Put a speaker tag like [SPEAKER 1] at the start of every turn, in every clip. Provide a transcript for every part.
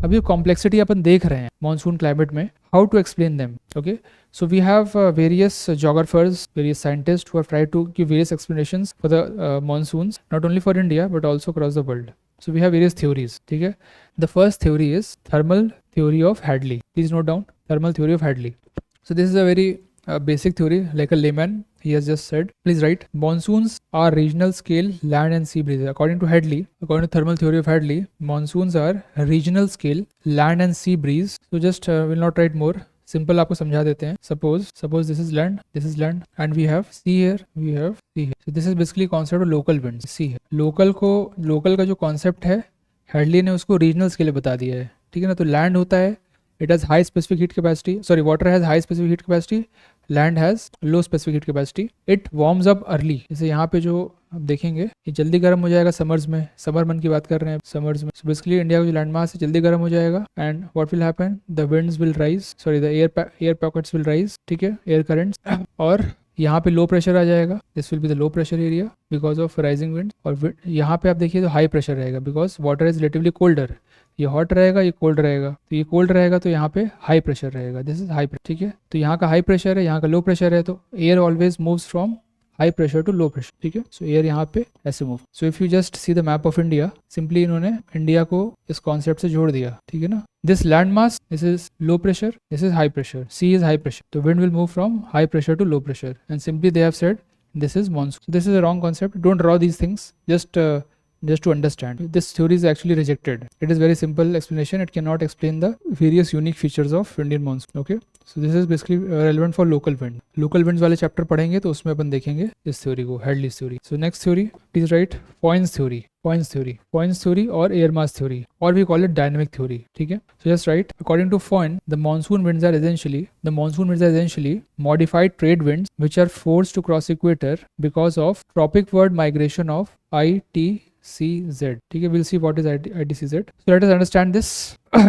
[SPEAKER 1] अब ये कॉम्प्लेक्सिटी अपन देख रहे हैं मानसून क्लाइमेट में, how to explain them. Okay, so we have various geographers, various scientists who have tried to give various explanations for the monsoons, not only for India but also across the world. So we have various theories. ठीक है, the first theory is thermal theory of Hadley. Please note down thermal theory of Hadley. So this is a very basic theory, like a layman he has just said. Please write, monsoons are regional scale land and sea breezes. According to Hadley, according to thermal theory of Hadley, monsoons are regional scale land and sea breeze. So just will not write more. Simple आपको समझा देते हैं. Suppose this is land and we have sea here, we have sea here. So this is basically concept of local winds. Sea है local का जो concept है Headley ने उसको रीजनल स्केल बता दिया है. ठीक है ना. तो लैंड होता है, it has high specific heat capacity, sorry water has high specific heat capacity, land has low specific heat capacity. It warms up early. जैसे यहाँ पे जो आप देखेंगे ये जल्दी गर्म हो जाएगा समर्स में, समर मंथ की बात कर रहे हैं समर्स में. सो बेसिकली इंडिया का जो लैंड मास है जल्दी गर्म हो जाएगा and what will happen, the winds will rise, sorry the air pockets will rise. ठीक है, एयर करंट्स. और यहाँ पे लो प्रेशर आ जाएगा. This will be the low pressure area because of rising wind. और यहाँ पे आप देखिए तो हाई प्रेशर रहेगा because water is relatively colder. ये हॉट रहेगा, ये कोल्ड रहेगा. तो ये कोल्ड रहेगा तो यहाँ पे हाई प्रेशर रहेगा. This is high pressure. ठीक है, तो यहाँ का हाई प्रेशर है, यहाँ का लो प्रेशर है. तो air always moves from high pressure to low pressure. ठीक है, सो एयर यहाँ पे ऐसे move. So if you just see the map of India, simply इन्होंने इंडिया को इस कॉन्सेप्ट से जोड़ दिया. ठीक है ना. This land mass, this is low pressure, this is high pressure, sea is high pressure. तो wind will move from high pressure to low pressure and simply they have said this is monsoon. So this is a wrong concept. Don't draw these things. Just to understand. This theory is actually rejected. It is very simple explanation. It cannot explain the various unique features of Indian monsoon. Okay. So this is basically relevant for local wind. Local winds वाले chapter पढ़ेंगे तो उसमें अपन देखेंगे इस theory को, Hadley's theory. So next theory, please write Poins's theory. Poins's theory or air mass theory, or we call it dynamic theory. ठीक है. So just write, according to Poins, the monsoon winds are essentially modified trade winds which are forced to cross equator because of tropicward migration of ITCZ. ठीक है, we'll see what is ITCZ. So let us understand this.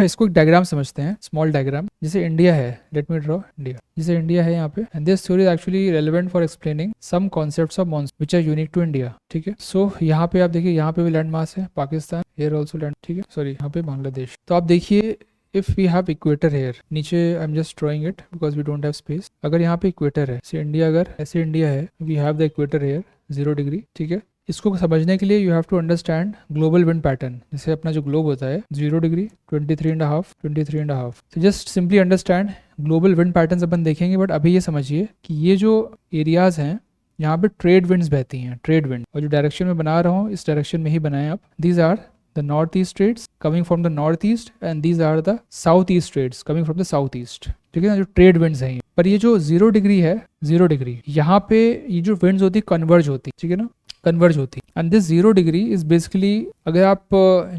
[SPEAKER 1] इसको एक diagram समझते हैं, small diagram. जैसे India है, let me draw India. जैसे India है यहाँ पे, and this theory is actually relevant for explaining some concepts of monsoon which are unique to India. ठीक है. सो यहाँ पे आप देखिए, यहाँ पे भी लैंड मास है, पाकिस्तान, हियर आल्सो लैंड. ठीक है, सॉरी यहाँ पे बांग्लादेश. तो आप देखिए, if we have equator here, नीचे I am just drawing it because we don't have space. अगर यहाँ पे इक्वेटर है, जैसे इंडिया, अगर ऐसे इंडिया है, we have the equator here 0 degree. ठीक है. इसको समझने के लिए you have to understand global wind pattern. जैसे अपना जो ग्लोब होता है 0 डिग्री, 23.5. तो just simply understand global wind patterns अपन देखेंगे. बट अभी ये समझिए कि ये जो एरियाज हैं यहाँ पे ट्रेड विंड्स बहती हैं, ट्रेड विंड. और जो डायरेक्शन में बना रहा हूँ इस डायरेक्शन में ही बनाए आप. These are the northeast trades coming from the northeast and these are the southeast trades coming from the southeast. ठीक है ना, जो ट्रेड विंड्स हैं. पर ये जो 0 डिग्री है, 0 डिग्री, यहाँ पे ये जो विंड्स होती है कन्वर्ज होती. ठीक है ना, कन्वर्ज होती. And this 0 degree is basically, अगर आप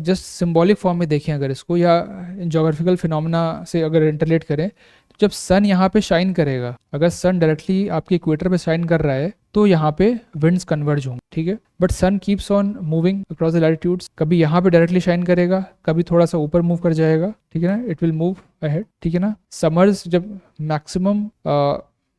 [SPEAKER 1] जस्ट सिंबॉलिक फॉर्म में देखें अगर इसको, या ज्योग्राफिकल फिनोमेना से अगर इंटरलेट करें, तो जब सन यहाँ पे शाइन करेगा, अगर सन डायरेक्टली आपके इक्वेटर पे शाइन कर रहा है तो यहाँ पे विंड्स कन्वर्ज होंगे. ठीक है. But sun keeps on moving across the latitudes. कभी यहाँ पे डायरेक्टली शाइन करेगा, कभी थोड़ा सा ऊपर मूव कर जाएगा. ठीक है ना, इट विल मूव अहेड. ठीक है ना. समर्स जब maximum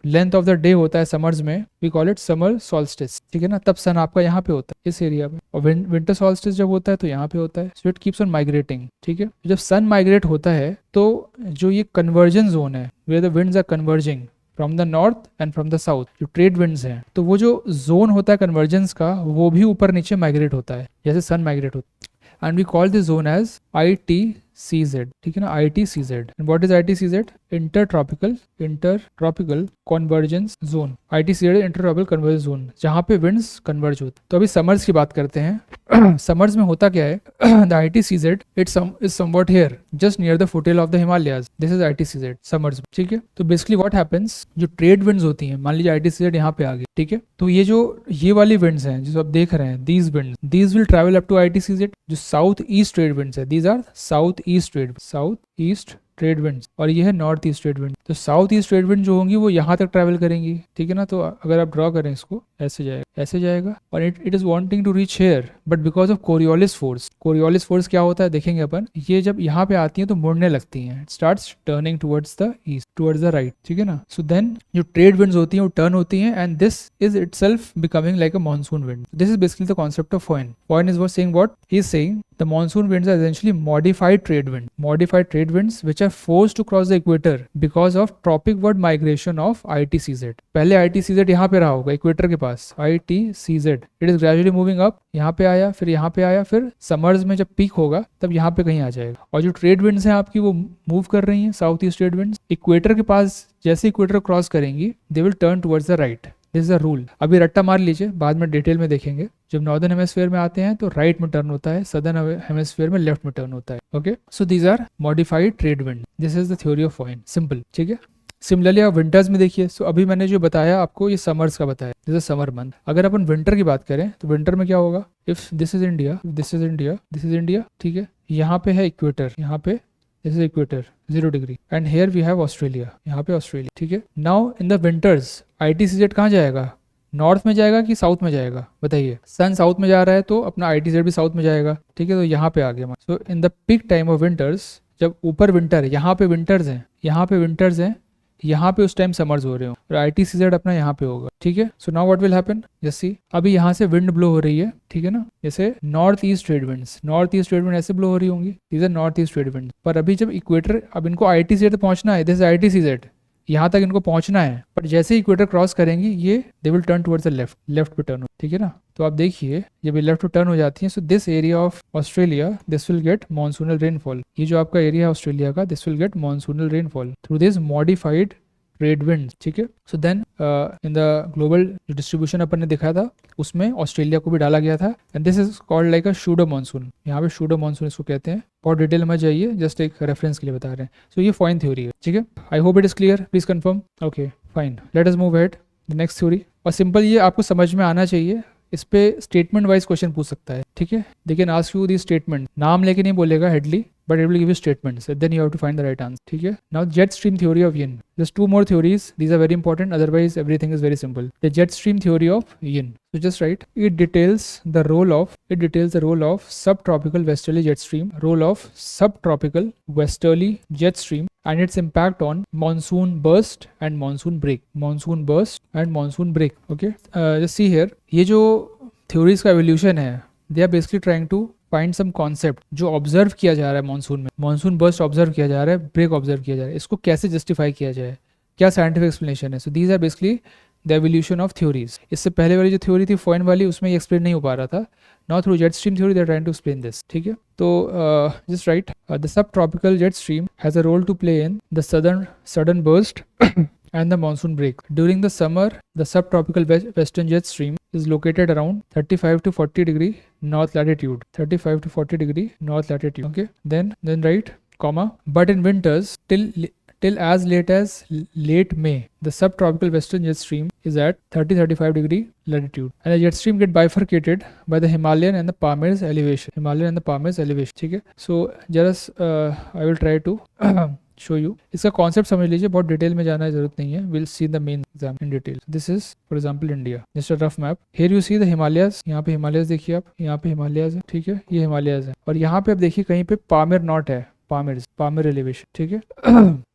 [SPEAKER 1] length of the day होता है समर्स में, we call it summer solstice. ठीक है ना, तब सन आपका यहाँ पे होता है इस एरिया में. और विंटर सॉल्स्टिस जब होता है तो यहाँ पे होता है. So it keeps on migrating. ठीक है. जब सन माइग्रेट होता है तो जो ये कन्वर्जन जोन है, where the winds are converging from the north and from the south, जो ट्रेड विंड्स हैं, तो वो जो जोन होता है कन्वर्जेंस का, वो भी ऊपर नीचे माइग्रेट होता है जैसे सन माइग्रेट होता है. And we call this zone as ITCZ. ठीक है ना, ITCZ. And what is ITCZ? Intertropical convergence zone. ITCZ intertropical convergence zone, जहाँ पे विंड्स कन्वर्ज होते. तो अभी समर्स की बात करते हैं. समर्स में होता क्या है? The ITCZ is somewhat here just near the foothill of the Himalayas. This is ITCZ summers. ठीक है. तो बेसिकली व्हाट हैपेंस, जो ट्रेड विंड्स होती हैं, मान लीजिए ITCZ यहाँ पे आ गई. ठीक है. तो ये वाली विंड्स हैं जो आप देख रहे हैं, these winds, these will travel up to ITCZ. जो साउथ ईस्ट ट्रेड विंड्स है, these are south east trade winds, और ये है नॉर्थ ईस्ट ट्रेड विंड. तो साउथ ईस्ट ट्रेड विंड जो होंगी वो यहाँ तक ट्रैवल करेंगी. ठीक है ना. तो अगर आप ड्रॉ करें इसको, ऐसे जाएगा और it is wanting to reach here, but because of Coriolis force क्या होता है देखेंगे अपन. ये जब यहाँ पे आती हैं तो मुड़ने लगती हैं. It starts turning towards the east, towards the right. ठीक है ना. सो देन जो ट्रेड विंड्स होती हैं वो टर्न होती हैं and this is itself becoming like a monsoon wind. This is basically the concept of Poin. Poin is saying what? He is saying The monsoon winds are essentially modified trade winds which are forced to cross the equator because of tropicward migration of ITCZ. पहले ITCZ यहाँ पे रहा होगा equator के पास, ITCZ, it is gradually moving up, यहाँ पे आया, फिर यहाँ पे आया, फिर समर्स में जब पीक होगा तब यहाँ पे कहीं आ जाएगा। और जो ट्रेड विंड्स हैं आपकी वो मूव कर रही हैं, south east trade winds equator के पास जैसे इक्वेटर क्रॉस करेंगी they will turn towards the right. This is the rule. अभी रट्टा मार लीजिए, बाद में डिटेल में देखेंगे। जब नॉर्दर्न हेमिस्फीयर में आते हैं तो राइट में टर्न होता है, सदर्न हेमिस्फीयर में लेफ्ट में टर्न होता है। Okay, so these are modified trade wind, this is the theory of point, simple, ठीक है। सिमिलरली आप विंटर्स में देखिए, सो अभी मैंने जो बताया आपको ये समर्स का बताया, दिस इज समर मंथ। अगर अपन विंटर की बात करें तो विंटर में क्या होगा, if this is India, this is India, this is India, ठीक है, यहाँ पे है इक्वेटर, यहाँ पे this is equator 0 degree and here we have Australia, यहाँ पे ऑस्ट्रेलिया, ठीक है। Now in the winters ITCZ कहाँ जाएगा, नॉर्थ में जाएगा कि साउथ में जाएगा, बताइए। सन साउथ में जा रहा है तो अपना ITCZ भी साउथ में जाएगा, ठीक है, तो यहाँ पे आ गया। So in the peak time of winters, जब ऊपर विंटर है, यहाँ पे विंटर्स हैं, यहाँ पे विंटर्स हैं, यहाँ पे उस टाइम समर्स हो रहे हो और ITCZ अपना यहाँ पे होगा, ठीक है। सो नाउ व्हाट विल हैपन, जैसे अभी यहाँ से विंड ब्लो हो रही है, ठीक है ना, जैसे नॉर्थ ईस्ट ट्रेड विंड ऐसे ब्लो हो रही होंगी, these are north east trade wind. पर अभी जब इक्वेटर, अब इनको ITCZ तक पहुंचना है, दिस ITCZ, यहाँ तक इनको पहुंचना है, पर जैसे ही इक्वेटर क्रॉस करेंगी ये they will turn towards the left पे टर्न, ठीक है ना। तो आप देखिए जब ये लेफ्ट पे टर्न हो जाती है, so this area of Australia this will get monsoonal rainfall. ये जो आपका एरिया है ऑस्ट्रेलिया का, this will get monsoonal rainfall through this modified trade wind, ठीक है। So then in the global जो डिस्ट्रीब्यूशन अपन ने दिखाया था उसमें ऑस्ट्रेलिया को भी डाला गया था and this is called like a pseudo monsoon. यहाँ पे शूडो मानसून इसको कहते हैं, बहुत डिटेल में जाइए, जस्ट एक रेफरेंस के लिए बता रहे हैं। सो ये फॉइन थ्योरी है, ठीक है। I hope it is clear, please confirm. Okay fine, let us move ahead the next theory. और सिंपल ये आपको समझ में आना चाहिए, इस पे स्टेटमेंट वाइज क्वेश्चन पूछ सकता है, ठीक है। They can ask you the statement, नाम लेके नहीं बोलेगा Headley, but it will give you statements, then you have to find the right answer, ठीक है। Now jet stream theory of yin, there's 2 more theories, these are very important, otherwise everything is very simple. The jet stream theory of yin, so just write, it details the role of subtropical westerly jet stream, and its impact on monsoon burst and monsoon break, okay। Just see here, ये जो theories का evolution है, they are basically trying to find some concept जो observe किया जा रहा है monsoon में, मॉनसून बर्स्ट ऑब्जर्व किया जा रहा है, ब्रेक ऑब्जर्व किया जा रहा है, इसको कैसे जस्टिफाई किया जाए, क्या साइंटिफिक एक्सप्लेनेशन है। So these are basically the evolution of theories. इससे पहले वाली जो थ्योरी थी फॉइन वाली, उसमें ये एक्सप्लेन नहीं हो पा रहा था। Now through jet stream theory they are trying to explain this, ठीक है। तो just right, the sub tropical jet stream has a role to play in the sudden burst and the monsoon break. During the summer, the subtropical western jet stream is located around 35 to 40 degree north latitude. 35 to 40 degree north latitude. Okay. Then write, comma. But in winters, till as late as late May, the subtropical western jet stream is at 30-35 degree latitude, and the jet stream get bifurcated by the Himalayan and the Pamirs elevation. ठीक है. So just I will try to show you. इसका concept समझ लीजिए, बहुत detail में जाना जरूरत नहीं है। Will see the main exam in detail. This is for example India, just a rough map. Here you see the Himalayas, यहाँ पे हिमालयस देखिए आप, यहाँ पे हिमालयस है, ठीक है, ये हिमालयस है, और यहाँ पे आप देखिए कहीं पे पामिर नॉट है, पामिर एलिवेशन, ठीक है।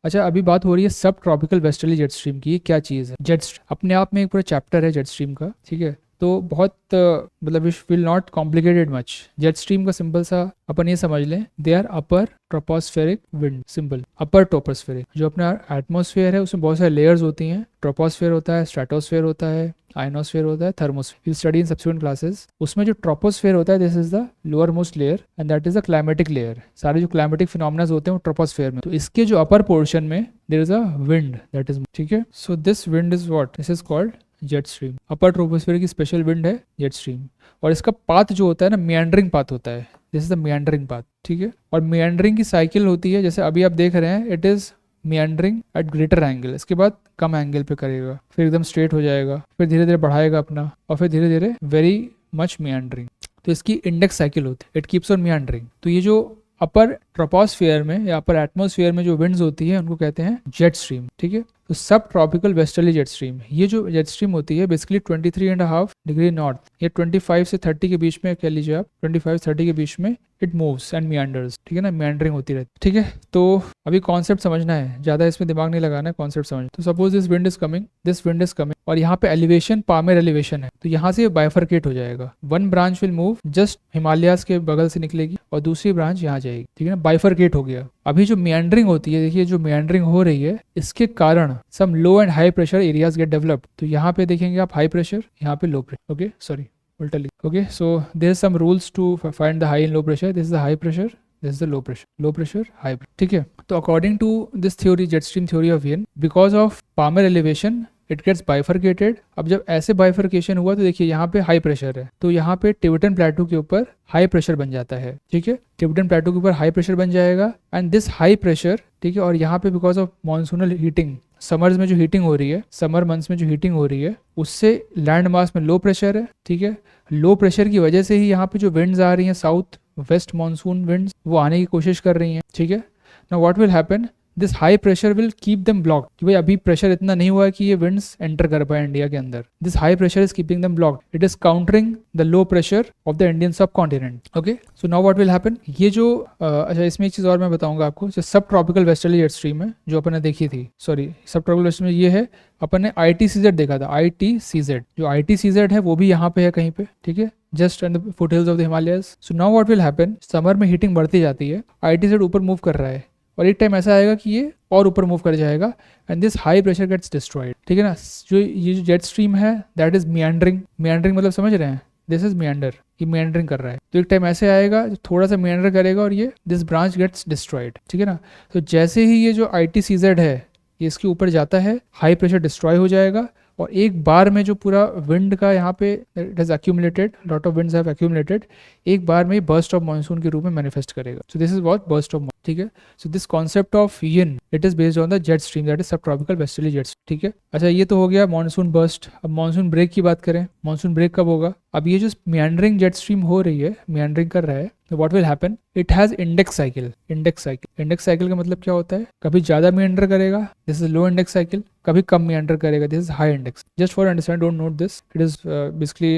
[SPEAKER 1] अच्छा, अभी बात हो रही है सब ट्रॉपिकल वेस्टर्ली जेट स्ट्रीम की। क्या चीज है जेट स्ट्रीम? अपने आप में एक पूरा चैप्टर है जेट स्ट्रीम का, ठीक है। तो बहुत मतलब will not complicated much. Jet stream का सिंपल सा अपन ये समझ लें, they are upper tropospheric wind, simple upper tropospheric. जो अपना एटमॉस्फेयर है उसमें बहुत सारे लेयर्स होती हैं, ट्रोपोस्फेयर होता है, स्ट्रेटोस्फेयर होता है, आयनोस्फेयर होता है, thermosphere, you study in subsequent classes. उसमें जो ट्रोपोस्फेयर होता है, this is the lower most layer and that is the climatic layer. सारे जो क्लाइमेटिक फिनोमेना होते हैं वो ट्रोपोस्फेयर में। तो इसके जो अपर पोर्शन में there is a wind that is, ठीक है। So this wind is what, this is called jet stream. Upper troposphere की स्पेशल विंड है जेट स्ट्रीम, और इसका पाथ जो होता है ना, मियांडरिंग पाथ होता है, this is the meandering path, ठीक है। और मियांडरिंग की साइकिल होती है, जैसे अभी आप देख रहे हैं, it is meandering at greater angle, इसके बाद कम एंगल पे करेगा, फिर एकदम स्ट्रेट हो जाएगा, फिर धीरे धीरे बढ़ाएगा अपना, और फिर धीरे धीरे वेरी मच मियांडरिंग। तो इसकी इंडेक्स साइकिल होती है, इट कीप्स ऑन मियांडरिंग। तो ये जो अपर ट्रोपोस्फेयर में या अपर एटमॉस्फेयर में जो विंड्स होती है उनको कहते हैं जेट स्ट्रीम, ठीक है। तो सब ट्रॉपिकल वेस्टर्ली जेट स्ट्रीम, ये जो जेट स्ट्रीम होती है बेसिकली 23.5 डिग्री नॉर्थ या 25 से 30 के बीच में कह लीजिए आप, 25-30 के बीच में इट मूव्स एंड मियांडर्स, ठीक है ना, मियांडरिंग होती रहती है, ठीक है। तो अभी कॉन्सेप्ट समझना है, ज्यादा इसमें दिमाग नहीं लगाना है, कॉन्सेप्ट समझ। तो suppose this wind is coming, this wind is coming, और यहाँ पे एलिवेशन पामेर एलिवेशन है, तो यहाँ से बाइफरकेट हो जाएगा। One branch will move just Himalayas के बगल से निकलेगी और दूसरी ब्रांच यहाँ जाएगी, ठीक है ना, बाइफरकेट हो गया। अभी जो मियांडरिंग होती है, देखिए जो मियांडरिंग हो रही है इसके कारण some low and high pressure areas get developed. तो यहाँ पे देखेंगे आप हाई प्रेशर, यहाँ पे लो प्रेशर, ओके सॉरी उल्टा लिख, okay. So there are some rules to find the high and low pressure. This is the high pressure, this is the low pressure high pressure, ठीक है। तो according to this theory, jet stream theory of Yin, because of Pamir elevation it gets bifurcated. अब जब ऐसे bifurcation हुआ तो देखिए यहाँ पे हाई प्रेशर है, तो यहाँ पे टिबेटन प्लेटू के ऊपर हाई प्रेशर बन जाता है, ठीक है। टिबेटन प्लेटू के ऊपर हाई प्रेशर बन जाएगा एंड दिस हाई प्रेशर, ठीक है, और यहाँ पे because of monsoonal heating, summers में जो हीटिंग हो रही है, समर मंथ्स में जो हीटिंग हो रही है, उससे लैंड मास में लो प्रेशर है, ठीक है। लो प्रेशर की वजह से ही यहाँ पे जो विंड्स आ रही हैं, साउथ वेस्ट मॉनसून विंड्स, वो आने की कोशिश कर रही हैं, ठीक है। Now what will happen, this high pressure will keep them block, कि भाई अभी प्रेशर इतना नहीं हुआ है कि ये विंड्स एंटर कर पाए इंडिया के अंदर। This high pressure is keeping them block, it is countering the low pressure of the Indian subcontinent, okay. So now what will happen, ये जो अच्छा इसमें एक चीज और मैं बताऊंगा आपको, जो सब ट्रॉपिकल वेस्टर्ली जेट स्ट्रीम है जो अपन ने देखी थी, सॉरी सब ट्रॉपिकल वेस्टर्ली में ये है, अपन ने ITCZ देखा था, ITCZ, जो ITCZ है वो भी यहाँ पे है कहीं पे, ठीक है, just and the foothills of the Himalayas. So now what will happen, summer में हीटिंग बढ़ती जाती है, ITCZ ऊपर मूव कर रहा है और एक टाइम ऐसा आएगा कि ये और ऊपर मूव कर जाएगा and this high pressure gets destroyed, ठीक है ना। जो ये जो जेट स्ट्रीम है दैट इज मियांडरिंग, मियांडरिंग मतलब समझ रहे हैं, दिस इज मियांडर, ये मियांडरिंग कर रहा है। तो एक टाइम ऐसे आएगा जो थोड़ा सा मियांडर करेगा और ये दिस ब्रांच गेट्स डिस्ट्रॉयड, ठीक है ना। तो जैसे ही ये जो ITCZ है ये इसके ऊपर जाता है, हाई प्रेशर डिस्ट्रॉय हो जाएगा और एक बार में जो पूरा विंड का यहाँ पे it has accumulated, lot of winds have accumulated, एक बार में बर्स्ट ऑफ मॉनसून के रूप में मैनिफेस्ट करेगा। सो this is what burst of, ठीक है। So this concept of yin it is based on the jet stream that is सब tropical westerly jets, ठीक है। अच्छा ये तो हो गया मॉनसून बर्स्ट। अब मॉनसून ब्रेक की बात करें, मॉनसून ब्रेक कब होगा। अब ये जो मियांडरिंग जेट स्ट्रीम हो रही है, मियांडरिंग कर रहा है, तो what will happen, it has index cycle. Index cycle का मतलब क्या होता है, कभी ज्यादा मियांडर करेगा, this is low index cycle, कभी कम मियांडर करेगा, this is high index. Just for understand, don't note this, it is basically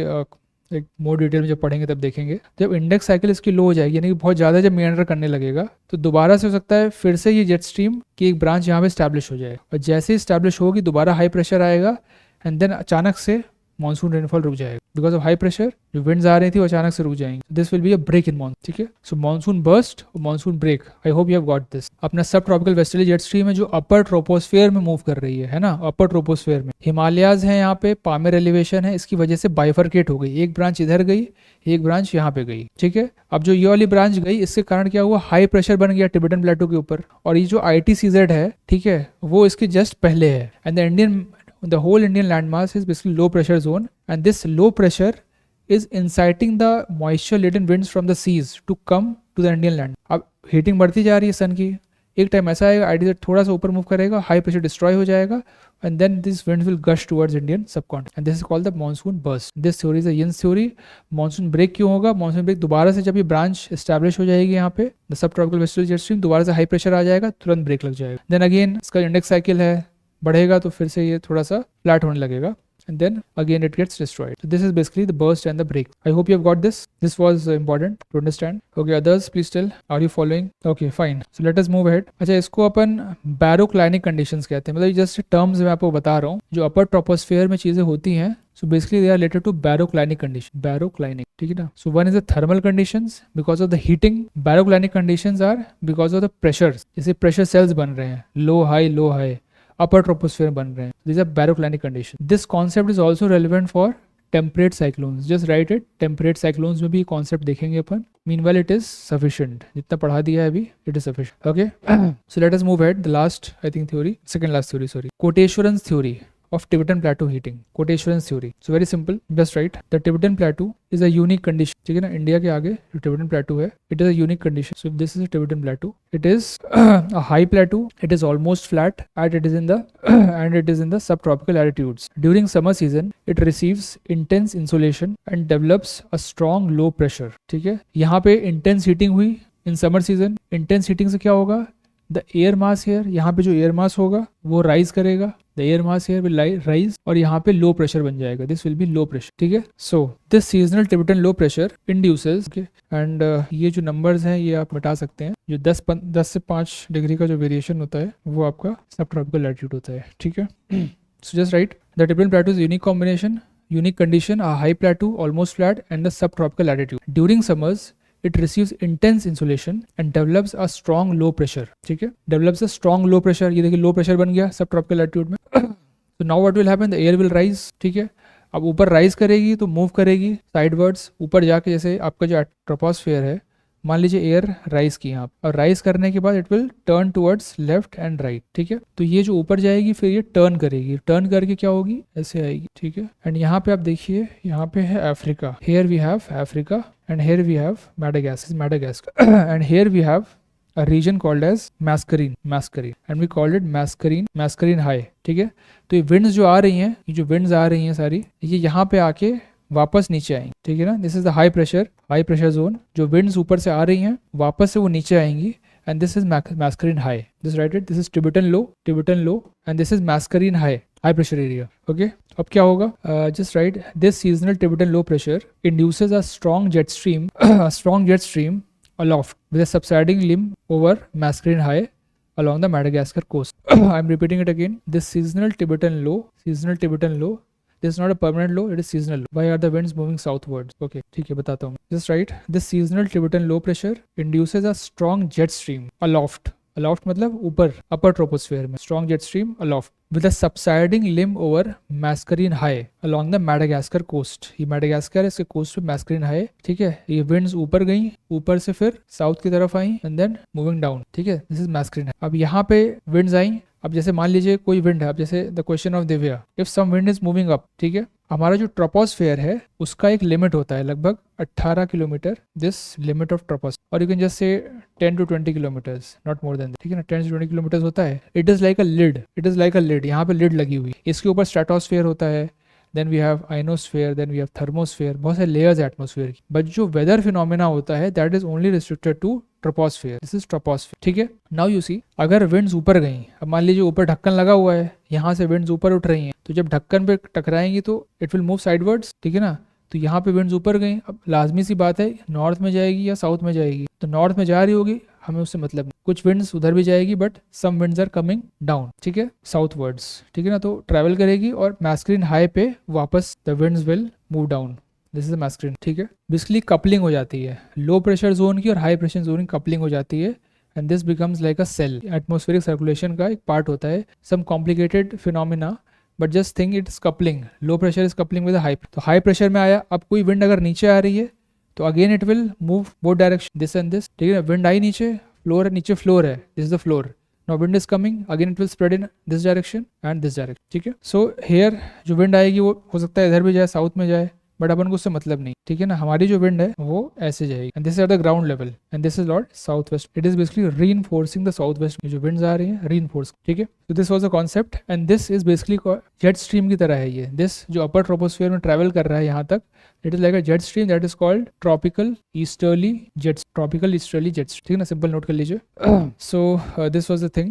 [SPEAKER 1] एक मोर डिटेल में जब पढ़ेंगे तब देखेंगे। जब इंडेक्स साइकिल इसकी लो हो जाएगी, यानी कि बहुत ज़्यादा जब मियांडर करने लगेगा, तो दोबारा से हो सकता है फिर से ये जेट स्ट्रीम की एक ब्रांच यहाँ पे स्टैब्लिश हो जाए, और जैसे ही स्टैब्लिश होगी दोबारा हाई प्रेशर आएगा एंड देन अचानक से मॉनसून रेनफॉल रुक जाएगा बिकॉज ऑफ हाई प्रेशर, जो विंड्स आ रही थी वो अचानक से रुक जाएंगे। This will be a break in monsoon, ठीक है। सो मॉनसून बर्स्ट और monsoon break, I hope you have got this. अपना sub tropical westerly jet stream है जो अपर ट्रोपोस्फेयर में मूव कर रही है ना, अपर ट्रोपोस्फेयर में हिमालयाज है, यहाँ पे पामेर एलिवेशन है, इसकी वजह से बाइफरकेट हो गई, एक ब्रांच इधर गई, एक ब्रांच यहाँ पे गई, ठीक है। अब जो ये वाली ब्रांच गई, इसके कारण क्या हुआ, हाई प्रेशर बन गया टिबेटन प्लेटो के ऊपर, और ये जो ITCZ है, ठीक है, वो इसके जस्ट पहले है and the whole Indian landmass is basically low pressure zone, and this low pressure is inciting the moisture laden winds from the seas to come to the Indian land. अब heating बढ़ती जा रही है सन की, एक time ऐसा आएगा ITCZ थोड़ा सा ऊपर मूव करेगा, हाई प्रेशर डिस्ट्रॉय हो जाएगा and then these winds will gush towards Indian subcontinent and this is called the monsoon burst. This theory is a Yin's theory. Monsoon break क्यों होगा, monsoon break दोबारा से जब ये ब्रांच एस्टैब्लिश हो जाएगी यहाँ पे the subtropical westerly jet stream, दोबारा से हाई प्रेशर आ जाएगा, तुरंत ब्रेक लग जाएगा। then again इसका इंडेक्स साइकिल है, बढ़ेगा तो फिर से ये थोड़ा सा फ्लैट होने लगेगा and then again it gets destroyed. So this is basically the burst and the break. I hope you have got this. This was important to understand. Okay, others please tell, are you following? Okay, fine. So let us move ahead. अच्छा, इसको अपन baroclinic conditions कहते हैं, मतलब just terms मैं आपको बता रहा हूँ, जो अपर ट्रोपोस्फेयर में चीजें होती हैं, so basically they are related to baroclinic condition. Baroclinic, ठीक है ना। So one is the thermal conditions because of the heating. Baroclinic conditions are because of the pressures. जैसे pressure cells बन रहे हैं, low high upper troposphere बन रहे हैं, these are baroclinic conditions. This concept is also relevant for temperate cyclones. Just write it, temperate cyclones में भी concept देखेंगे अपन. Meanwhile it is sufficient, जितना पढ़ा दिया है अभी it is sufficient. Okay. So let us move ahead. The last I think theory, second last theory, sorry, Quotation's theory of Tibetan Plateau heating. Quotation's theory. So very simple, just write the Tibetan Plateau is a unique condition, ठीक है ना। India के आगे जो Tibetan Plateau है, it is a unique condition. So this is a Tibetan Plateau. It is a high plateau. It is almost flat and it is in the and it is in the subtropical latitudes. During summer season, it receives intense insolation and develops a strong low pressure. ठीक है, यहाँ पे intense heating हुई in summer season. Intense heating से क्या होगा, the air mass hair, यहाँ पे जो एयर मास होगा वो राइज करेगा, the air mass here will rise, और यहाँ पे लो प्रेशर बन जाएगा, this will be low pressure, ठीक है। So this seasonal Tibetan low pressure induces, and ये जो नंबर्स हैं ये आप बता सकते हैं, जो 10 से 5 डिग्री का जो वेरिएशन होता है वो आपका सब ट्रॉपिकल लैटिट्यूड होता है, ठीक है। So just right the Tibetan प्लेटू is unique combination, unique condition, a high plateau almost flat and the subtropical latitude. During summers it receives intense insolation and develops a strong low pressure, ठीक है, develops a strong low pressure, ये देखिए low pressure बन गया subtropical latitude में। so now what will happen, the air will rise, ठीक है, अब ऊपर राइज करेगी तो मूव करेगी साइडवर्ड्स ऊपर जाके, जैसे आपका जो ट्रोपोस्फेयर है, मान लीजिए एयर राइज की यहाँ, और राइज करने के बाद it will turn towards left and right, ठीक है, तो ये जो ऊपर जाएगी फिर ये टर्न करेगी, टर्न करके क्या होगी, ऐसे आएगी, ठीक है। एंड यहाँ पे आप देखिए, यहाँ पे है Africa, here we have Africa and here we have Madagascar and here we have a region called as mascarene and we called it mascarene high, ठीक है। तो ये winds जो आ रही हैं, ये जो winds आ रही हैं सारी, ये यहाँ पे आके वापस नीचे आएंगी, ठीक है ना, this is the high pressure zone, जो विंड्स ऊपर से आ रही हैं वापस से वो नीचे आएंगी, and this is mascarene high, this right it, this is tibetan low and this is mascarene high pressure area, okay. अब क्या होगा, just right this seasonal Tibetan low pressure induces a strong jet stream aloft with a subsiding limb over mascarene high along the Madagascar coast. I am repeating it again. This seasonal Tibetan low, this is not a permanent low, it is seasonal low. Why are the winds moving southwards? Okay, ठीक है, बताता हूँ। Just right, this seasonal Tibetan low pressure induces a strong jet stream aloft मतलब ऊपर, अपर troposphere में, strong jet stream aloft with a subsiding limb over mascarene high along the Madagascar coast. ये Madagascar है, इसके कोस्ट पे mascarene high, ठीक है। ये winds ऊपर गई, ऊपर से फिर साउथ की तरफ आई and then moving down, ठीक है, this is mascarene high। अब यहाँ पे winds आई, अब जैसे मान लीजिए कोई विंड है, अब जैसे the question of Divya, if some wind is moving up, ठीक है, हमारा जो ट्रोपोस्फेयर है उसका एक लिमिट होता है लगभग 18 kilometre, this limit of troposphere, और you can just say 10 to 20 kilometres, not more than, ठीक है ना, 10 to 20 किलोमीटर होता है। It is like a lid, यहाँ पे लिड लगी हुई, इसके ऊपर स्ट्रेटोस्फेयर होता है, then we have ionosphere, then we have thermosphere, बहुत सारे लेयर्स एटमोस्फेयर की, बट जो वेदर फिनोमेना होता है that is only restricted to troposphere, this is troposphere, ठीक है। नाउ यू सी, अगर विंड्स ऊपर गई, अब मान लीजिए ऊपर ढक्कन लगा हुआ है, यहाँ से विंड्स ऊपर उठ रही हैं, तो जब ढक्कन पे टकराएंगी तो इट विल मूव साइडवर्ड्स, ठीक है ना, तो यहाँ पे विंड्स ऊपर गई, अब लाजमी सी बात है नॉर्थ में जाएगी या साउथ में जाएगी, तो नॉर्थ में जा रही होगी, हमें उससे मतलब नहीं, कुछ विंड्स उधर भी जाएगी but some winds are coming down, ठीक है, साउथवर्ड्स, ठीक है ना, तो ट्रैवल करेगी और mascarene हाई पे वापस the winds will move down, this is mascarene, ठीक है। बेसिकली कपलिंग हो जाती है लो प्रेशर जोन की और हाई प्रेशर जोन की, कपलिंग हो जाती है and this becomes like a cell, atmospheric circulation का एक पार्ट होता है, some complicated phenomena, but just think it's coupling, low pressure is coupling with high, तो हाई प्रेशर में आया, अब कोई विंड अगर नीचे आ रही है तो again it will move both direction, this and this, ठीक है, विंड आई नीचे, फ्लोर है नीचे, फ्लोर है, this is the floor, now wind is coming, again it will spread in this direction and this direction, ठीक है। सो हेयर जो wind आएगी वो हो सकता है इधर भी जाए, साउथ में जाए, बट अपन को उससे मतलब नहीं, ठीक है ना, हमारी जो विंड है वो ऐसे जाएगी, and this is at the ground level and this is not south west, it is basically reinforcing the south west में जो विंड्स आ रही है, रीइंफोर्स, ठीक है। तो this was the concept and this is basically jet stream की तरह है ये, दिस जो अपर ट्रोपोस्फेयर में ट्रैवल कर रहा है यहाँ तक, it is like a jet stream that is called tropical easterly jet, ठीक है ना, सिंपल नोट कर लीजिए। So this was the thing.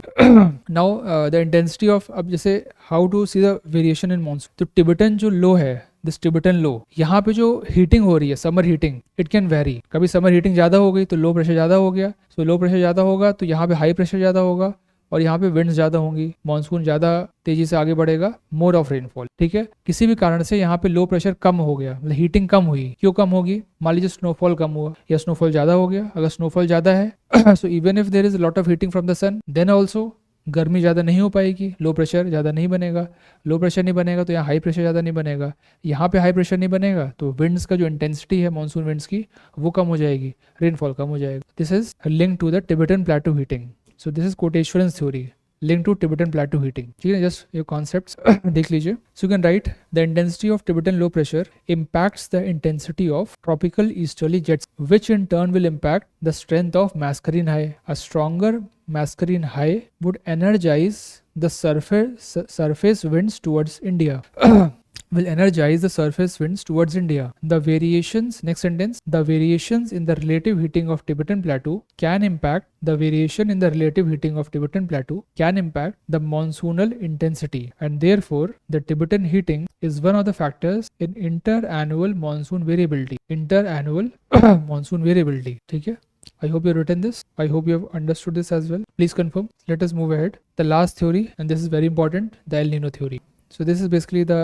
[SPEAKER 1] Now the intensity of, अब जैसे how to see the variation in monsoon, तो टिबेटन जो low है, दिस टिबेटन लो, यहाँ पे जो हीटिंग हो रही है, summer heating, it can very, कभी समर हीटिंग ज़्यादा हो गई तो लो प्रेशर ज़्यादा हो गया, सो लो प्रेशर ज़्यादा होगा तो यहाँ पे हाई प्रेशर ज़्यादा होगा, और यहाँ पे विंड्स ज़्यादा होंगी, मानसून ज़्यादा तेजी से आगे बढ़ेगा, मोर ऑफ रेनफॉल, ठीक है। किसी भी कारण से यहाँ पे लो प्रेशर कम हो गया, मतलब हीटिंग कम हुई, क्यों कम होगी, मान लीजिए स्नोफॉल कम हुआ या स्नोफॉल ज़्यादा हो गया, अगर स्नोफॉल ज़्यादा है so even if there is lot of heating from the sun, then also गर्मी ज़्यादा नहीं हो पाएगी, लो प्रेशर ज़्यादा नहीं बनेगा, लो प्रेशर नहीं बनेगा तो यहाँ हाई प्रेशर ज़्यादा नहीं बनेगा, यहाँ पे हाई प्रेशर नहीं बनेगा तो विंड्स का जो इंटेंसिटी है मानसून विंड्स की वो कम हो जाएगी, रेनफॉल कम हो जाएगा, this is link to the Tibetan plateau heating, so this is Koteswaran's theory link to Tibetan plateau heating, ठीक है, जस्ट ये कॉन्सेप्ट्स देख लीजिए। So you can write the intensity of Tibetan low pressure impacts the intensity of tropical easterly jets, which in turn will impact the strength of mascarene high. A stronger mascarene high would energize the surface winds towards India will energize the surface winds towards India. The variations, next sentence, the variations in the relative heating of Tibetan Plateau can impact the variation in the relative heating of Tibetan Plateau can impact the monsoonal intensity, and therefore the Tibetan heating is one of the factors in interannual monsoon variability. Interannual monsoon variability. ठीक है? I hope you've written this. I hope you have understood this as well. Please confirm. Let us move ahead. The last theory, and this is very important, the El Nino theory. So this is basically the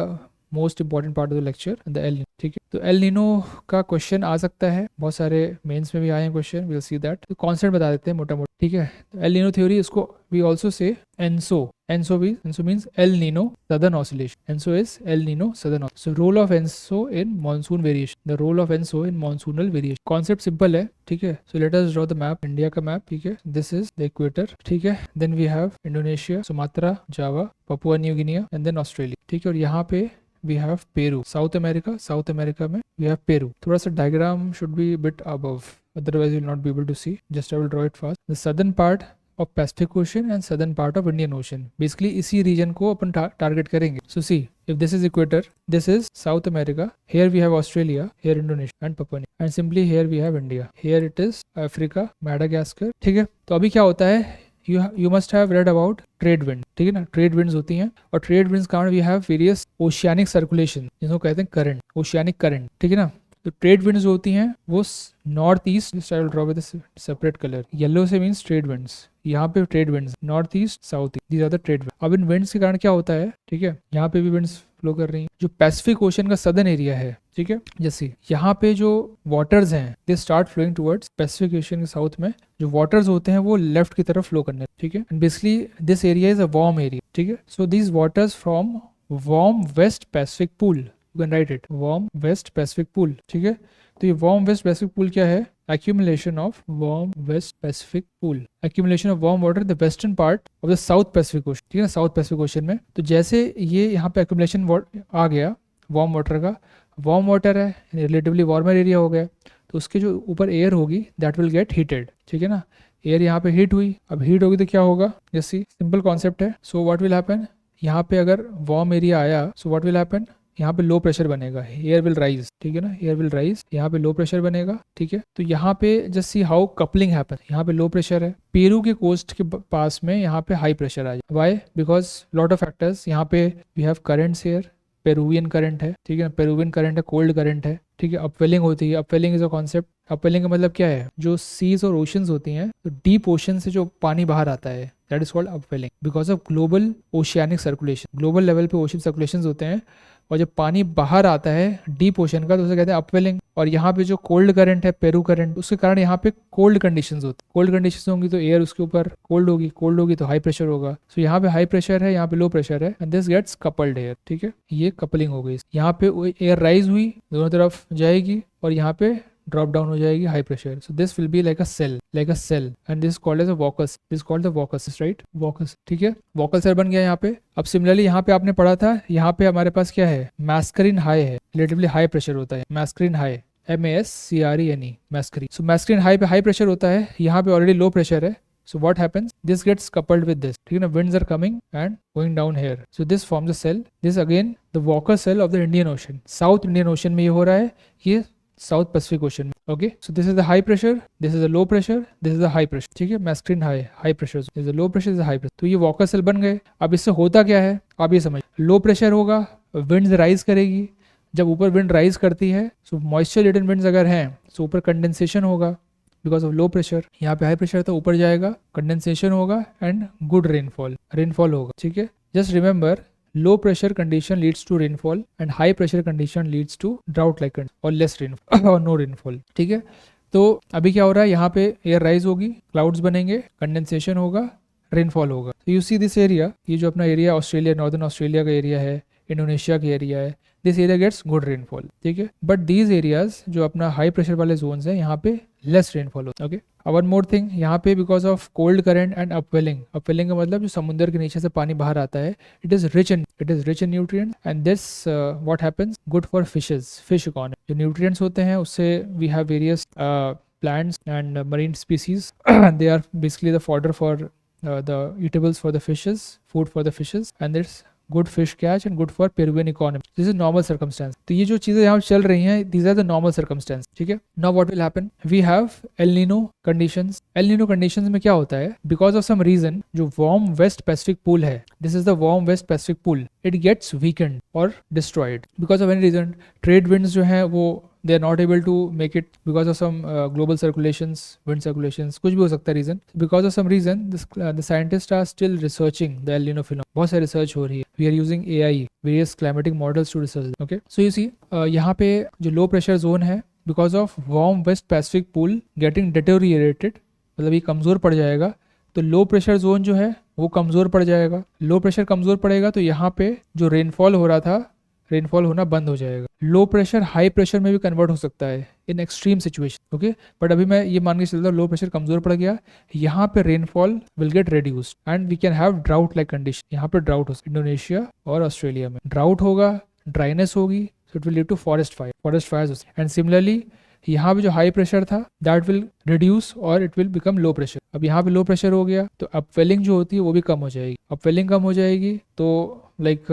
[SPEAKER 1] most important part of the lecture the El Nino. ठीक है, तो El Nino का question आ सकता है, बहुत सारे mains में भी आए हैं question, we will see that. तो कॉन्सेप्ट बता देते हैं मोटा मोटा. ठीक है, तो एल नीनो थ्योरी, इसको we also say ENSO. ENSO means El Nino southern oscillation. ENSO is El Nino southern. So role of ENSO in monsoon variation, the role of ENSO in monsoonal variation. Concept simple है. ठीक है, so let us draw the map, India का map. ठीक है, this is the equator. ठीक है, then we have Indonesia, Sumatra, Java, Papua New Guinea and then Australia. ठीक है, और यहाँ पे we have Peru, South America में we have Peru. थोड़ा सा diagram should be a bit above, otherwise you will not be able to see. Just I will draw it fast. The southern part of Pacific Ocean and southern part of Indian Ocean. Basically इसी region को अपन target करेंगे. So see, if this is equator, this is South America. Here we have Australia, here Indonesia and Papua New Guinea. And simply here we have India. Here it is Africa, Madagascar. ठीक है, तो अभी क्या होता है, you must have read about trade wind. ठीक है ना, ट्रेड विंड्स होती हैं, और ट्रेड विंड्स कारण we have various oceanic circulation, जिसको कहते हैं करंट, ओशियानिक करंट. ठीक है ना, तो ट्रेड विंड्स जो होती हैं वो north east, I will draw with separate colour, yellow से मींस ट्रेड विंड्स. यहाँ पे trade winds north east, south east, these are the trade wind. अब इन विंड्स के कारण क्या होता है, ठीक है, यहाँ पे भी विंड्स फ्लो कर रही हैं. जो पैसिफिक ओशन का सदर्न एरिया है, ठीक है, जैसे यहाँ पे जो वाटर्स हैं they start flowing towards Pacific Ocean के साउथ में. जो वाटर्स होते हैं वो लेफ्ट की तरफ फ्लो करने. ठीक है, and basically this area is a warm area. ठीक है, so these waters from warm west Pacific pool, you can write it, warm west Pacific pool. ठीक है, तो ये वार्म वेस्ट पैसिफिक पूल क्या है, accumulation of warm west Pacific pool, accumulation of warm water in the western part of the South Pacific Ocean. ठीक है ना, south Pacific ocean में. तो जैसे ये यहाँ पे accumulation आ गया वार्म वाटर का, वार्म वाटर है, रिलेटिवली वार्मर एरिया हो गया, तो उसके जो ऊपर एयर होगी दैट विल गेट हीटेड. ठीक है ना, एयर यहाँ पे हीट हुई, अब हीट होगी तो क्या होगा, जैसे सिंपल कॉन्सेप्ट है. सो व्हाट विल हैपन, यहाँ पे अगर वार्म एरिया आया, सो व्हाट विल हैपन, यहाँ पे लो प्रेशर बनेगा, एयर विल राइज. ठीक है ना, एयर विल राइज, यहाँ पे लो प्रेशर बनेगा. ठीक है, तो यहाँ पे just see how coupling happen, यहाँ पे लो प्रेशर है, पेरू के कोस्ट के पास में यहाँ पे हाई प्रेशर आ जाए. Why, because lot of factors. यहाँ पे we have currents here, Peruvian current है. ठीक है ना, पेरुवियन करंट है, कोल्ड करंट है. ठीक है, अपवेलिंग होती है. Upwelling is a concept. Upwelling का मतलब क्या है, जो सीज और ओशंस होती हैं, तो डीप ओशन से जो पानी बाहर आता है that is called upwelling, because of global oceanic circulation. Global level पे ओशन सर्कुलेशन होते हैं, और जब पानी बाहर आता है डीप ओशन का तो उसे कहते हैं अपवेलिंग. और यहाँ पे जो कोल्ड करंट है, पेरू करंट, उसके कारण यहाँ पे कोल्ड कंडीशंस होती है. कोल्ड कंडीशंस होंगी तो एयर उसके ऊपर कोल्ड होगी, कोल्ड होगी तो हाई प्रेशर होगा. सो यहाँ पे हाई प्रेशर है, यहाँ पे लो प्रेशर है, and this gets coupled air. ठीक है, ये कपलिंग हो गई. यहाँ पे एयर राइज हुई, दोनों तरफ जाएगी, और यहाँ पे ड्रॉप डाउन हो जाएगी high pressure. So this will be like a cell, and this called as a Walkers. This called the Walkers, right, Walkers. ठीक है, वॉकल सेल बन गया यहाँ पे. अब सिमिलरली यहाँ पे आपने पढ़ा था, यहाँ पे हमारे पास क्या है, मैस्करीन हाई है, रिलेटिवली हाई प्रेशर होता है, मैस्करीन हाई, MASCRENE, मैस्करीन. सो मैस्करीन हाई पे हाई प्रेशर होता है, यहाँ पे ऑलरेडी लो प्रेशर है. So what happens? This gets coupled with this. ठीक है ना, winds are coming and going down here. So this forms a cell. This again the Walker cell of the Indian Ocean. South Indian Ocean में ये हो रहा है, ये South Pacific Ocean में. Okay. So this is the high pressure. This is the low pressure. This is the high pressure. ठीक है, मैस्करीन high, high pressure. This is the low pressure. This is the high pressure. तो ये Walker cell बन गए. अब इससे होता क्या है, आप ये समझ. लो प्रेशर होगा, winds rise करेगी. जब ऊपर विंड राइज करती है, सो मॉइस्चर रिटन विंड्स अगर हैं, सो ऊपर कंडेंसेशन होगा बिकॉज ऑफ लो प्रेशर. यहाँ पे हाई प्रेशर था, ऊपर जाएगा, कंडेंसेशन होगा एंड गुड रेनफॉल होगा. ठीक है, just remember, low pressure condition leads to rainfall and high pressure condition leads to drought like और लेस रेनफॉल और नो रेनफॉल. ठीक है, तो अभी क्या हो रहा है, यहाँ पे एयर राइज होगी, क्लाउड्स बनेंगे, कंडेंसेशन होगा, रेनफॉल होगा. तो यू सी दिस एरिया, ये जो अपना एरिया ऑस्ट्रेलिया, नॉर्दर्न ऑस्ट्रेलिया का एरिया है, इंडोनेशिया का एरिया है, this area gets good rainfall. ठीक है, बट दीज एरियाज जो अपना हाई प्रेशर वाले जोन्स हैं, यहाँ पे लेस रेनफॉल होता है. ओके, वन मोर थिंग, यहाँ पे because of cold current and upwelling का मतलब जो समुद्र के नीचे से पानी बाहर आता है, it is rich in nutrients and this what happens, good for fishes. Fish कौन है, जो न्यूट्रिएंट्स होते हैं उससे we have various plants and marine species. They are basically the fodder for the eatables for the fishes, food for the fishes, and it's good fish catch and good for Peruvian economy. This is normal circumstances. तो ये जो चीजें यहाँ चल रही हैं, these are the normal circumstances. ठीक है. Now what will happen, we have El Nino conditions. El Nino conditions में क्या होता है, बिकॉज ऑफ सम रीजन जो वार्म वेस्ट पैसिफिक पूल है, this is the warm west Pacific pool, it gets weakened और destroyed because of any reason. Trade winds जो है वो they are not able to make it because of some global circulations, wind circulations, कुछ भी हो सकता है reason. Because of some reason, the scientists are still researching the El Nino phenomenon. बहुत सारी research हो रही है. We are using AI, various climatic models to research. Okay, so you see, यहाँ पे जो low pressure zone है, because of warm west Pacific pool getting deteriorated, मतलब ये कमज़ोर पड़ जाएगा, तो लो प्रेशर जोन जो है वो कमज़ोर पड़ जाएगा. लो प्रेशर कमज़ोर पड़ेगा तो यहाँ पे जो रेनफॉल हो रहा था, रेनफॉल होना बंद हो जाएगा. लो प्रेशर हाई प्रेशर में भी कन्वर्ट हो सकता है in extreme situation. Okay, but अभी मैं ये मान के चलता हूँ लो प्रेशर कमजोर पड़ गया, यहाँ पे rainfall will get reduced and we can have drought like condition. यहाँ पे ड्राउट हो सकता है. इंडोनेशिया और ऑस्ट्रेलिया में ड्राउट होगा, ड्राइनेस होगी, so it will lead to forest fires. And similarly यहाँ पे जो हाई प्रेशर था दैट विल रिड्यूस और it will become low pressure. अब यहाँ पे लो प्रेशर हो गया तो अपवेलिंग जो होती है वो भी कम हो जाएगी. अपवेलिंग कम हो जाएगी तो लाइक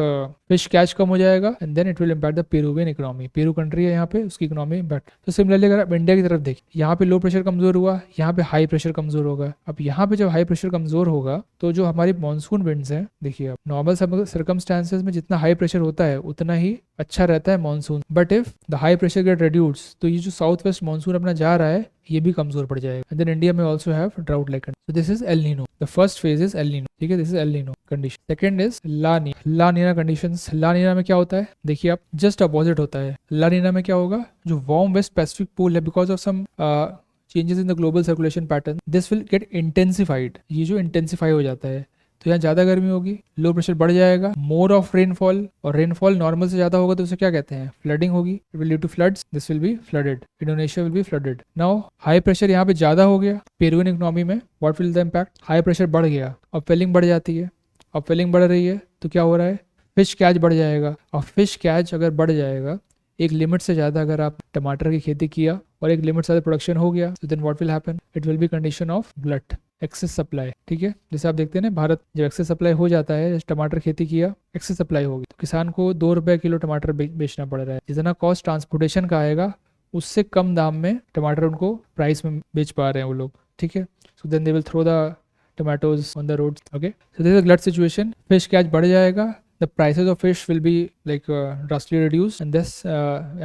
[SPEAKER 1] फिश कैच कम हो जाएगा and then it will impact the Peruvian economy. Peru country है यहाँ पे, उसकी इकोनॉमी इम्पैक्ट. तो सिमिलरली अगर आप इंडिया की तरफ देखिए, यहाँ पे लो प्रेशर कमजोर हुआ, यहाँ पे हाई प्रेशर कमजोर होगा. अब यहाँ पे जब हाई प्रेशर कमजोर होगा तो जो हमारी मानसून विंड्स हैं, देखिए आप नॉर्मल सर्कमस्टांसेस में जितना हाई प्रेशर होता है उतना ही अच्छा रहता है monsoon. But if the high pressure get reduce तो ये जो साउथ वेस्ट मानसून अपना जा रहा है ये भी कमजोर पड़ जाएगा. एंड देन इंडिया में also have drought like condition. So this is El Nino. The first phase is El Nino. ठीक है, this is El Nino condition. Second is La Nina conditions. La Nina में क्या होता है, देखिए आप, just opposite होता है. ला नीना में क्या होगा, जो वार्म वेस्ट पैसिफिक पूल है, because of some changes in the global circulation pattern, this will get intensified. ये जो इंटेंसिफाई हो जाता है तो यहाँ ज्यादा गर्मी होगी, लो प्रेशर बढ़ जाएगा, मोर ऑफ रेनफॉल, और रेनफॉल नॉर्मल से ज्यादा होगा तो उसे क्या कहते हैं, फ्लडिंग होगी. It will lead to floods. This will be flooded. Indonesia will be flooded. Now high pressure यहाँ पे ज्यादा हो गया पेरुवियन इकोनॉमी में. What will the impact, high pressure बढ़ गया, अपवेलिंग बढ़ जाती है. अपवेलिंग बढ़ रही है तो क्या हो रहा है, फिश कैच बढ़ जाएगा. और फिश कैच अगर बढ़ जाएगा, एक लिमिट से ज़्यादा अगर आप टमाटर की खेती किया और एक लिमिट से ज़्यादा प्रोडक्शन हो गया, तो then what will happen, it will be condition of glut, excess supply. ठीक है, जैसे आप देखते हैं ना, भारत जब एक्सेस सप्लाई हो जाता है, जैसे टमाटर खेती किया, एक्सेस सप्लाई होगी तो किसान को 2 रुपये किलो टमाटर बेचना पड़ रहा है. जितना कॉस्ट ट्रांसपोर्टेशन का आएगा उससे कम दाम में टमाटर उनको प्राइस में बेच पा रहे हैं वो लोग. ठीक है, so then they will throw the tomatoes on the roads. Okay, so this is a glut situation. Fish catch बढ़ जाएगा, the prices of fish will be like drastically reduced, and this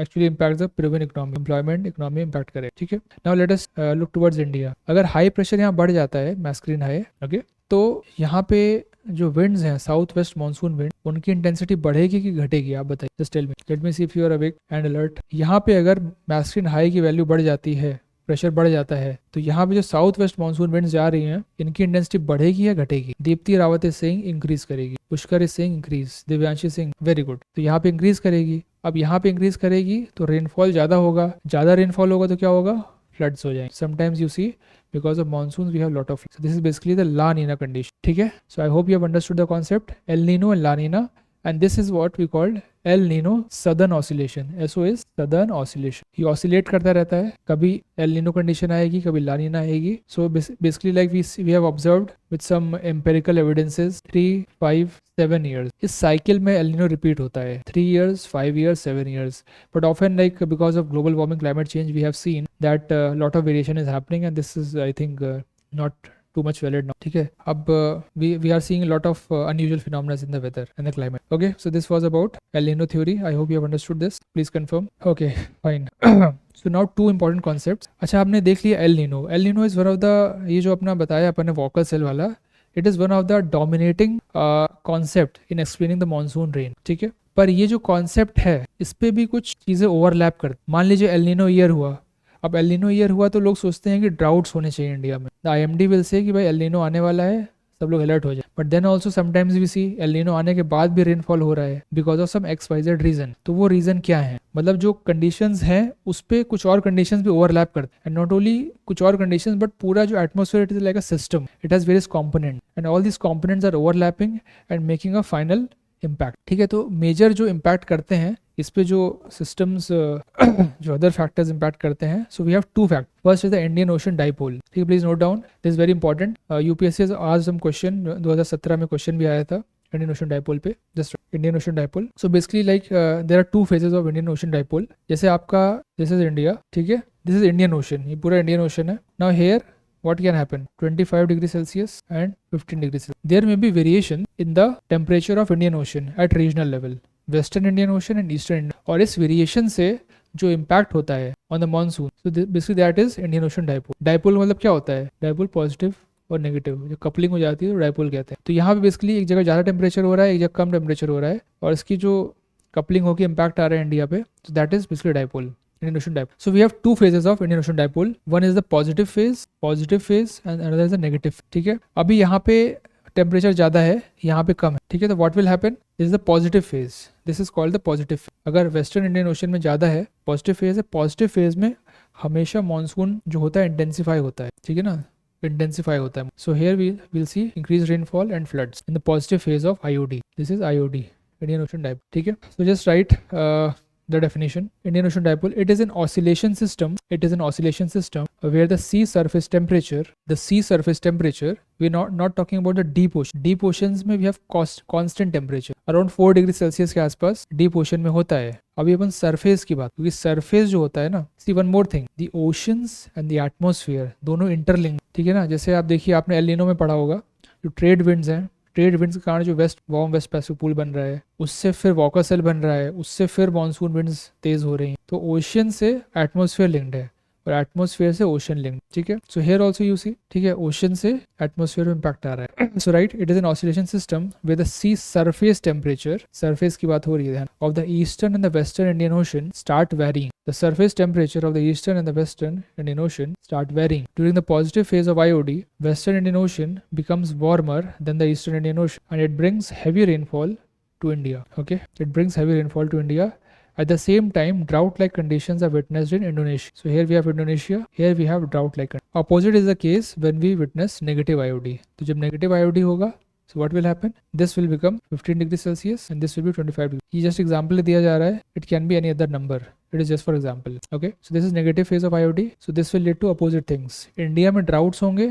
[SPEAKER 1] actually impacts the Peruvian economy, employment economy impact करे. ठीक है, now let us look towards India. अगर high pressure यहाँ बढ़ जाता है, masculine high, okay, तो यहाँ पे जो विंड्स हैं, साउथ वेस्ट मानसून विंड, उनकी इंटेंसिटी बढ़ेगी कि घटेगी, आप बताइए. Just tell me, let me see if you are awake and alert. यहाँ पे अगर मैस्क्रीन हाई की वैल्यू बढ़ जाती है, प्रेशर बढ़ जाता है, तो यहाँ पे जो साउथ वेस्ट मानसून विंड्स जा रही हैं, इनकी इंटेंसिटी बढ़ेगी या घटेगी. Deepti Rawat is saying increase करेगी, Pushkar is saying increase, Divyanshi Singh very good. तो यहाँ पे इंक्रीज करेगी. अब यहाँ पे इंक्रीज करेगी तो रेनफॉल ज्यादा होगा, ज्यादा रेनफॉल होगा तो क्या होगा, फ्लड्स हो जाएंगे. Sometimes you see because of monsoons we have lot of floods. So this is basically the La Nina condition. ठीक है, so I hope you have understood the concept El Nino and La Nina, and this is what we called El Nino Southern Oscillation. SO is Southern Oscillation. ये oscillate करता रहता है, कभी El Nino condition आएगी, कभी La Nina आएगी. So basically like we have observed with some empirical evidences 3, 5, 7 years. इस cycle में El Nino repeat होता है 3 years, 5 years, 7 years. But often like because of global warming, climate change, we have seen that lot of variation is happening, and this is I think not too much valid now. ठीक है, अब we are seeing a lot of unusual phenomena in the weather and the climate. Okay, so this was about El Nino theory. I hope you have understood this. Please confirm. Okay, fine. So now 2 important concepts. अच्छा, आपने देख लिया El Nino. El Nino is one of the, ये जो अपना बताया अपन ने Walker cell वाला, it is one of the dominating concept in explaining the monsoon rain. ठीक है, पर ये जो concept है इस पे भी कुछ चीज़ें overlap करती. मान लीजिए El Nino ईयर हुआ. अब एल नीनो ईयर हुआ तो लोग सोचते हैं कि ड्राउट्स होने चाहिए इंडिया में. द IMD विल से कि भाई एल नीनो आने वाला है, सब लोग अलर्ट हो जाए. But then also sometimes we see El Nino आने के बाद भी रेनफॉल हो रहा है because of some XYZ reason. तो वो रीजन क्या है, मतलब जो कंडीशंस हैं उस पे कुछ और कंडीशंस भी ओवरलैप करते हैं. एंड नॉट ओनली कुछ और कंडीशंस बट पूरा जो atmosphere, it is like a system, it has various component and all this components are overlapping and making a final impact. ठीक है, तो मेजर जो इम्पैक्ट करते हैं इस पे जो सिस्टम्स जो अदर फैक्टर्स इम्पैक्ट करते हैं, so we have 2 factor. First is the Indian Ocean dipole. ठीक है, please note down, this is very important. UPSC आज सम क्वेश्चन 2017 में क्वेश्चन भी आया था इंडियन ओशन डाइपोल पे, just Indian Ocean dipole. So basically like there are two phases of Indian Ocean dipole. जैसे आपका दिस इज इंडिया, ठीक है, दिस इज इंडियन ओशन, ये पूरा इंडियन ओशन है. Now here what can happen, 25 degrees Celsius and 15 degrees Celsius. There may be variation in the temperature of Indian Ocean at regional level, Western Indian Ocean and Eastern Indian. और इस variation से जो impact होता है on the monsoon, so basically that is Indian Ocean dipole. Dipole मतलब क्या होता है, डाइपोल पॉजिटिव और नेगेटिव जो कपलिंग हो जाती है तो डाइपोल कहते हैं. तो यहाँ पे बेसिकली एक जगह ज़्यादा टेम्परेचर हो रहा है, एक जगह कम टेम्परेचर हो रहा है, और इसकी जो कपलिंग होकर इम्पैक्ट आ रहा है इंडिया पे, तो that is basically dipole, Indian Ocean dipole. So we have two phases of Indian Ocean dipole. One is the positive phase, and another is the negative. ठीक है, अभी यहाँ पे टेम्परेचर ज़्यादा है, यहाँ पे कम है, ठीक है. तो what will happen is the positive phase. This is called the positive phase. अगर वेस्टर्न इंडियन ओशन में ज़्यादा है, पॉजिटिव फेज है. पॉजिटिव फेज में हमेशा मानसून जो होता है इंटेंसिफाई होता है, ठीक है ना, इंटेंसिफाई होता है. So here we will see increase rainfall and floods in the positive phase of IOD. This is IOD, Indian Ocean dipole, ठीक है. So just write the definition. Indian Ocean dipole, it is an oscillation system. It is an oscillation system where the sea surface temperature, we're not talking about the deep ocean. Deep oceans में we have constant temperature around 4 degree Celsius के आसपास deep ocean में होता है. अभी अपन surface की बात, क्योंकि सरफेस जो होता है ना, see one more thing, the oceans and the atmosphere दोनों इंटरलिंक, ठीक है ना. जैसे आप देखिए, आपने एल नीनो में पढ़ा होगा, जो ट्रेड विंड्स हैं, ट्रेड विंड्स के कारण जो वार्म वेस्ट पैसिफिक पूल बन रहा है, उससे फिर वॉकर सेल बन रहा है, उससे फिर मॉनसून विंड्स तेज हो रही हैं. तो ओशियन से एटमॉस्फेयर लिंक्ड है और एटमॉस्फेयर से ओशन लिंक्ड, ठीक है. So here also you see, ठीक है, ओशन से एटमॉस्फेयर में इम्पैक्ट आ रहा है. So right, it is an oscillation system with the sea surface temperature, surface की बात हो रही है, of the eastern and the western Indian ocean start varying. The surface temperature of the eastern and the western Indian Ocean start varying. During the positive phase of IOD, western Indian Ocean becomes warmer than the eastern Indian Ocean, and it brings heavy rainfall to India. Okay, it brings heavy rainfall to India. At the same time, drought-like conditions are witnessed in Indonesia. So here we have Indonesia, here we have drought-like. Opposite is the case when we witness negative IOD. तो जब negative IOD होगा, so what will happen? This will become 15 degrees Celsius and this will be 25 degrees. ये just example दिया जा रहा है. It can be any other number. It is just for example. Okay, so this is negative phase of IOD. So this will lead to opposite things. India में droughts होंगे,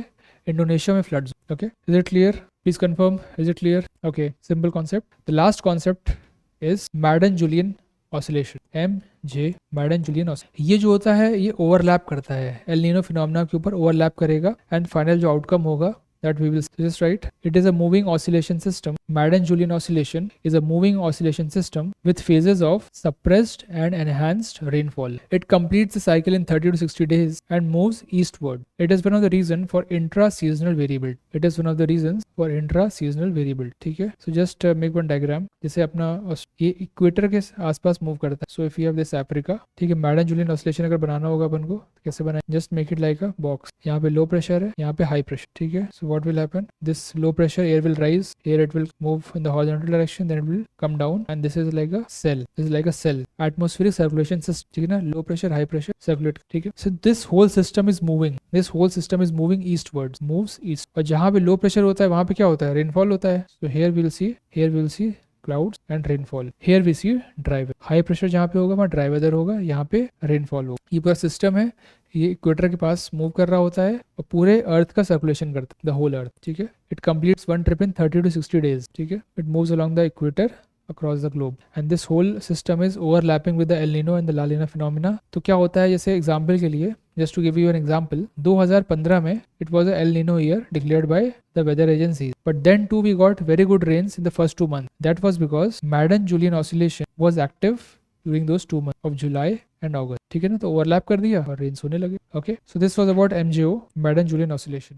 [SPEAKER 1] Indonesia में floods. Okay, is it clear? Please confirm. Is it clear? Okay, simple concept. The last concept is Madden-Julian oscillation. MJ, Madden-Julian oscillation. ये जो होता है, ये overlap करता है, एल नीनो फिनोमेना के ऊपर ओवरलैप करेगा, एंड फाइनल जो आउटकम होगा that we will just write. It is a moving oscillation system. Madden-Julian oscillation is a moving oscillation system with phases of suppressed and enhanced rainfall. It completes the cycle in 30 to 60 days and moves eastward. It is one of the reasons for intra-seasonal variability. It is one of the reasons for intra-seasonal variability. ठीक है? So just make one diagram. जैसे अपना ये equator के आसपास move करता है. So if you have this Africa, ठीक है, Madden-Julian oscillation अगर बनाना होगा अपन को, तो कैसे बनाए? Just make it like a box. यहाँ पे low pressure है, यहाँ पे high pressure. ठीक है? So what will happen? This low pressure air will rise, here it will move in the horizontal direction, then it will come down, and this is like a cell. This is like a cell. Atmospheric circulation system, ठीक है ना? Low pressure, high pressure, circulate, ठीक है? So this whole system is moving. This whole system is moving eastwards, moves east. और जहाँ पे low pressure होता है, वहाँ पे क्या होता है? Rainfall होता है. So here we'll see clouds and rainfall. Here we see dry weather. High pressure जहाँ पे होगा, वहाँ dry weather होगा, यहाँ पे rainfall होगा. ये पूरा सिस्टम है, ये इक्वेटर के पास मूव कर रहा होता है और पूरे अर्थ का सर्कुलेशन करता है, द होल अर्थ, ठीक है. It completes one trip in 30 to 60 days, ठीक है. It moves along the equator across the globe and this whole system is overlapping with the El Nino and the La Nina phenomena. तो क्या होता है, जैसे example के लिए, just to give you an example, 2015 में it was a El Nino year declared by the weather agencies, but then too we got very good rains in the first 2 months. That was because Madden-Julian oscillation was active during those 2 months of July and August. ठीक है ना, तो overlap कर दिया और rains होने लगे. Okay, so this was about MJO, Madden-Julian oscillation.